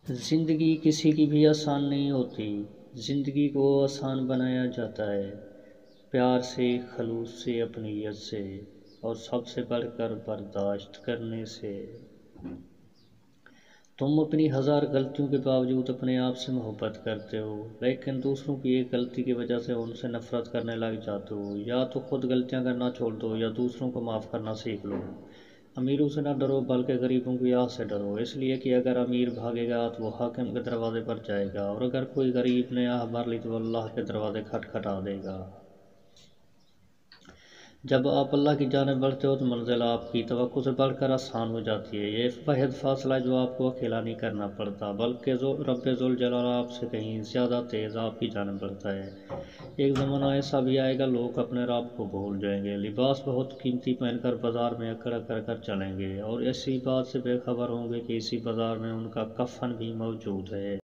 زندگی کسی کی بھی آسان نہیں ہوتی، زندگی کو آسان بنایا جاتا ہے پیار سے، خلوص سے، اپنیت سے، اور سب سے بڑھ کر برداشت کرنے سے۔ تم اپنی ہزار غلطیوں کے باوجود اپنے آپ سے محبت کرتے ہو، لیکن دوسروں کی ایک غلطی کی وجہ سے ان سے نفرت کرنے لگ جاتے ہو۔ یا تو خود غلطیاں کرنا چھوڑ دو یا دوسروں کو معاف کرنا سیکھ لو۔ امیروں سے نہ ڈرو بلکہ غریبوں کی آہ سے ڈرو، اس لیے کہ اگر امیر بھاگے گا تو وہ حاکم کے دروازے پر جائے گا، اور اگر کوئی غریب نے آہ بھر لی تو اللہ کے دروازے کھٹکھٹا دے گا۔ جب آپ اللہ کی جانب بڑھتے ہو تو منزل آپ کی توقع سے بڑھ کر آسان ہو جاتی ہے۔ یہ واحد فاصلہ ہے جو آپ کو اکیلا نہیں کرنا پڑتا، بلکہ رب ذوالجلال آپ سے کہیں زیادہ تیز آپ کی جانب بڑھتا ہے۔ ایک زمانہ ایسا بھی آئے گا لوگ اپنے رب کو بھول جائیں گے، لباس بہت قیمتی پہن کر بازار میں اکڑ اکڑ کر چلیں گے، اور ایسی بات سے بے خبر ہوں گے کہ اسی بازار میں ان کا کفن بھی موجود ہے۔